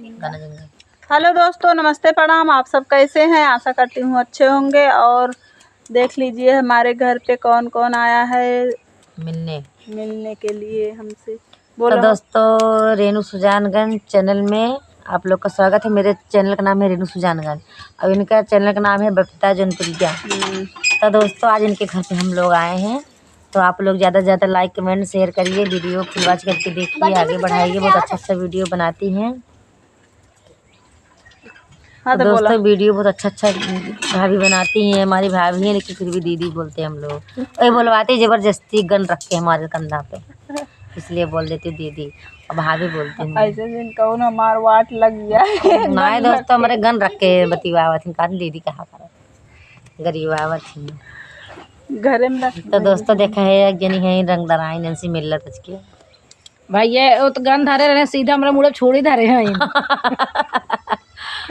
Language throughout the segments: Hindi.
गाना जंगल। हेलो दोस्तों, नमस्ते, प्रणाम। आप सब कैसे हैं? आशा करती हूँ अच्छे होंगे। और देख लीजिए हमारे घर पे कौन कौन आया है मिलने के लिए हमसे। तो दोस्तों, रेणु सुजानगंज चैनल में आप लोग का स्वागत है। मेरे चैनल का नाम है रेणु सुजानगंज और इनका चैनल का नाम है बबीता जनप्रिया। तो दोस्तों, आज इनके घर पे हम लोग आए हैं, तो आप लोग ज़्यादा से ज़्यादा लाइक कमेंट शेयर करिए, वीडियो फुल वॉच करके देखिए, आगे बढ़ाइए। बहुत अच्छा वीडियो बनाती हैं। हाँ तो दोस्तों, वीडियो बहुत अच्छा भाभी बनाती हैं। हमारी भाभी है लेकिन फिर भी दीदी बोलते हैं हम लोग। वही बुलवाती ज़बरदस्ती, गन रख के हमारे कंधा पे, इसलिए बोल देती दीदी और भाभी बोलती हैं। ऐसे दिन कौन हमार वाट लग गया है। नहीं दोस्तों, हमारे गन रख के बतिवावत थी, कहा दीदी कहा कर गरीबावत थी घरे में। तो दोस्तों, देखा है एक जनी है रंगदराई नंसी मिलत उसकी भाई ये वो तो गन धरे रहे, सीधा हमारा मुड़ा छोड़ी धरे हैं।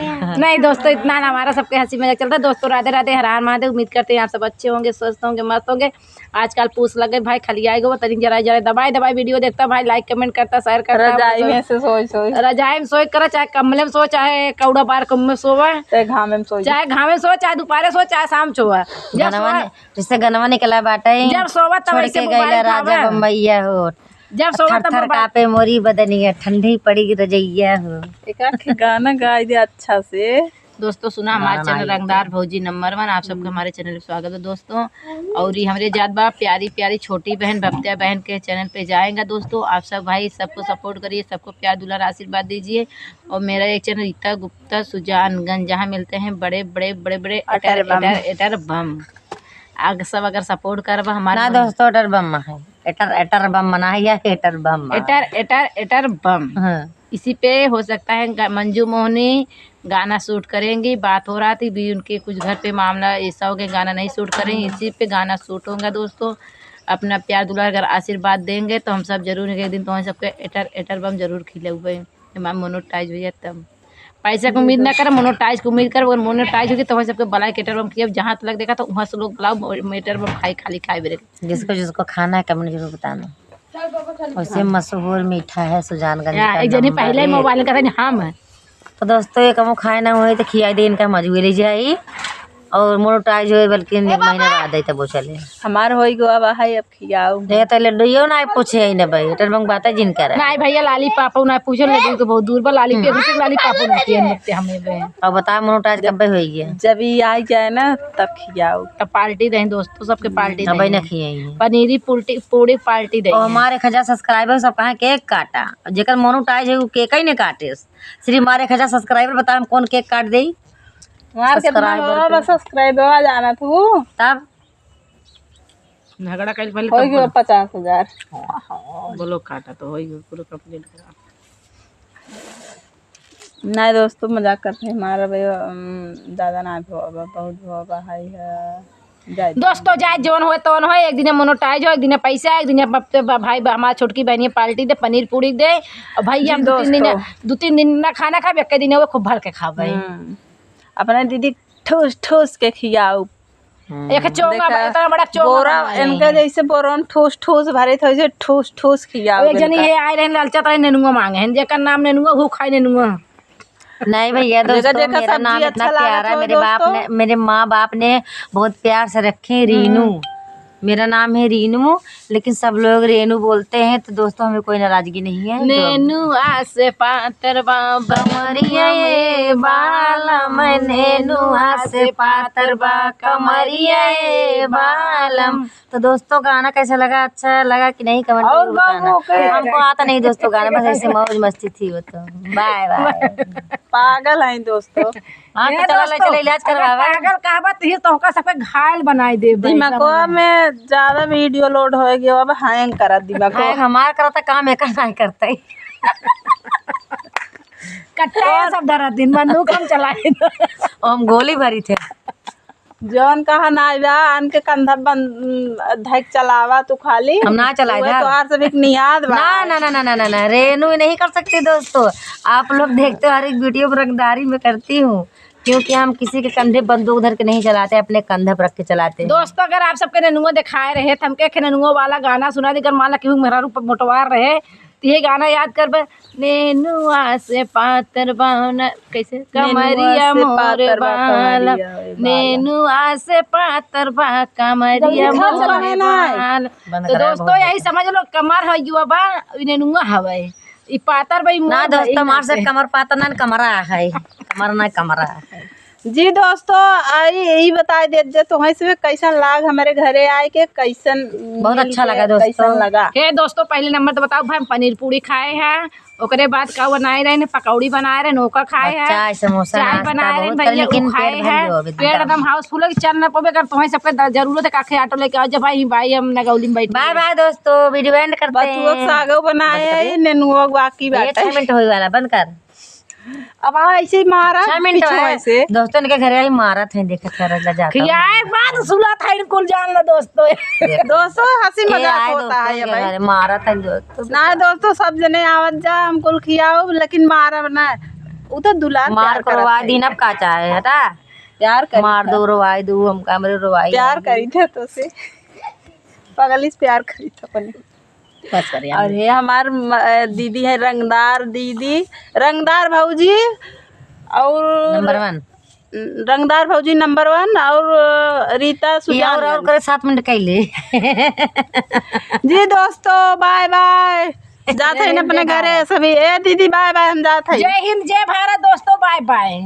नहीं दोस्तों, इतना ना, हमारा सबके हंसी मजाक चलता है। दोस्तों, राधे राधे, हरान महादेव। उम्मीद करते हैं आप सब अच्छे होंगे, स्वस्थ होंगे, मस्त होंगे। आजकल पूछ लगे भाई खाली आएगा वो तरी जरा जरा दबाई वीडियो देखता भाई, लाइक कमेंट करता, शेयर करता। रजाई में सोए करा, चाहे कमले में सो, चाहे कौड़ा बार कम में सोवा, चाहे घाम में सो, चाहे दोपहर सो, चाहे शाम सोवा। जिससे गनवा निकला बाटा जब सोवा तब ऐसे राजा बम्बैया हो, जब सोवा तब कापे मोरी बदनिया, ठंडी पड़ी रजैया हो। एक गाना गा दे अच्छा से। दोस्तों सुना, हमारे चैनल रंगदार भौजी नंबर 1, आप सबका हमारे चैनल में स्वागत है दोस्तों। और ये हमारे जात बा प्यारी प्यारी छोटी बहन बबीता बहन के चैनल पे जाएगा दोस्तों। आप सब भाई सबको सपोर्ट करिए, सबको प्यार दुलार आशीर्वाद दीजिए। और मेरा एक चैनल रीता गुप्ता सुजानगंज, जहाँ मिलते हैं बड़े बड़े बड़े बड़े एटर बम। आगे सब अगर सपोर्ट करवा हमारा दोस्तों, एटर बम है, एटर बम मना है या एटर बम, एटर बम। इसी पे हो सकता है मंजू मोहनी गाना शूट करेंगी। बात हो रहा थी भी उनके कुछ घर पे मामला ऐसा हो गया, गाना नहीं शूट करेंगे, इसी पे गाना शूट होगा दोस्तों। अपना प्यार दुलार अगर आशीर्वाद देंगे तो हम सब जरूर एक दिन तो सबके एटर बम जरूर खिले हुए मोनोटाइज हुई है। तब पैसा की उम्मीद ना कर, मोनोटाइज की उम्मीद कर। और मोनोटाइज होगी तो वही सबके बला एटर बम किया। जहाँ तक देखा तो वहाँ से लोग बुलाओ एटर बम खाली खाए बेरे। जिसको खाना है कमेंट जरूर बताना। वैसे मशहूर मीठा है सुजानगंज एक जनी पहले मोबाइल का था हम है। तो दोस्तों, ये कमो खाए ना हुए तो खिया दे, इनका मजबूरी जाई और मोनोटाइज हो बल्कि 1 महीने बाद आई तब वो चले हमार होई गो अब है, अब खियाओ ये तो लड्डू ना पूछे ही ना भाई, एटर बम बात है जिनका नहीं भैया, लाली पापा ना पूछे, लड्डू तो बहुत दूर पर लाली पापा ना हमें। और बता मोनोटाइज कब हो गया, जब ये आई जाए ना तब खियाओ। तब पार्टी दें दोस्तों, सबके पार्टी अब ना खियाई पनीरी पूरी पार्टी दें। और हमारे 1000 सब्सक्राइबर सब कहा केक काटा, जेकर मोनोटाइज है वो केक ही नहीं काटे। सिर्फ हमारे 1000 सब्सक्राइबर बता हम कौन केक काट दे। सब्सक्राइबर जाना तू तब झगड़ा कर 50,000 बोलो काटा तो होई पूरा कंप्लीट करा। नहीं दोस्तों, मजाक करते हैं। हमारा दादा ना बहुत है दोस्तों, जाए जोन हो तो हो, एक दिन मोनोटाइज हो, एक दिन पैसा, एक दिन भाई हमारा छोटकी बहनी पार्टी दे, पनीर पूरी दे। और भैया हम 2-3 दिन ना खाना खाए, एक दिन वो खूब भर के खा भाई। अपने दीदी ठोस के खियाओ। एक चोंगा इतना बड़ा बोरा इनका जैसे बोरन ठोस भरे थे, वैसे ठोस खियाओ। एक जनी ये आए रहे लालचा तारे नेनुआ मांगे हैं, जेकर नाम नेनुआ वो खाए नेनुआ। नहीं भैया दोस्तों, मेरा नाम इतना प्यारा है, मेरे माँ बाप ने बहुत प्यार से रखे रीनू। मेरा नाम है रीनू, लेकिन सब लोग रेनू बोलते हैं, तो दोस्तों हमें कोई नाराजगी नहीं है। नेनुआ से पातर कमरिया ये बालम, नेनुआ से पातर कमरिया ये बालम। तो दोस्तों, गाना कैसा लगा, अच्छा लगा कि नहीं कमेंट में बताना। हमको आता नहीं दोस्तों गाना, बस ऐसे मौज मस्ती थी वो तो। Bye bye. पागल है दोस्तों। चले इलाज करवावा। पागल कहबत ही तो होका सबके घायल बनाई दे। दिमागवा में ज्यादा वीडियो लोड हो गया, अब हैंग करा दिमाग। हमार करता काम एक नहीं करता ही। कट्टा सब धरा दिन बंदूक हम चलाए, हम गोली भरी थे। जौन कहा ना आन के कंधा धक चलावा तू खाली हम ना चलाए तो आर सब एक नियाद बा। ना ना ना ना ना ना रेनू नहीं कर सकती दोस्तों। आप लोग देखते हो हर एक वीडियो में रंगदारी में करती हूँ, क्योंकि हम किसी के कंधे बंदूक धर के नहीं चलाते, अपने कंधे पर रख के चलाते हैं। दोस्तों, अगर आप सबके नेनुआ दिखाए रहे तो हमके नेनुआ वाला गाना सुना दी, अगर मान ला केहू मेरा रूप मोटवार रहे ये गाना याद कर बे। नेनुआ से पातर बाना कैसे कमरिया मोर बाल, नेनुआ से पातर बा कमरिया मोर बाल। तो दोस्तों यही समझ लो कमर है युवा बा नेनुआ हवे ई पातर भाई ना दोस्तों मार से कमर पाता ना कमरा है, कमर ना कमरा है। जी दोस्तों आई यही बता दे जे तुम्हें से कैसन लाग हमारे घरे आए के कैसन बहुत अच्छा लगा दोस्तों। कैसन लगा हे दोस्तों पहले नंबर तो बताओ भाई हम पनीर पूरी खाए हैं, ओकरे बाद का बनाए रहे पकौड़ी बनाए रहे नौका खाए हैं, चाय समोसा चाय बनाए रहे भैया वो खाए हैं। पेड़ एकदम हाउसफुल है चल ना पवे कर तुम्हें सबके जरूरत है काखे ऑटो लेके आओ जब भाई हम नगौली में बैठ। बाय बाय दोस्तों वीडियो एंड करते हैं। बथुआ सागो बनाए है नेनुआ बाकी बात 6 मिनट होई वाला बंद कर। अब ऐसे ही मारा 6 मिनट ऐसे दोस्तों के घर आई मारा थे देखा था रजा जाता या एक बात सुला था इनको जान लो दोस्तों। दोस्तों हंसी मजाक होता है भाई मारा था दोस्तों ना दोस्तों सब जने आवत जा हमको खियाओ लेकिन मारा ना वो तो दुलार मार करवा दी अब का चाहे हटा प्यार कर मार दो रोवाई दो हम कैमरे रोवाई प्यार करी थे तो से पगलिस प्यार करी था अपने। बस कर और ये हमार दीदी है रंगदार दीदी रंगदार भौजी और नंबर 1 रंगदार भौजी नंबर 1 और रीता सुजान और करे 7 मिनट कैले। जी दोस्तों बाय बाय जाते हैं अपने घरे सभी। ए दीदी बाय बाय हम जाते हैं। जय हिंद जय भारत दोस्तों बाय बाय।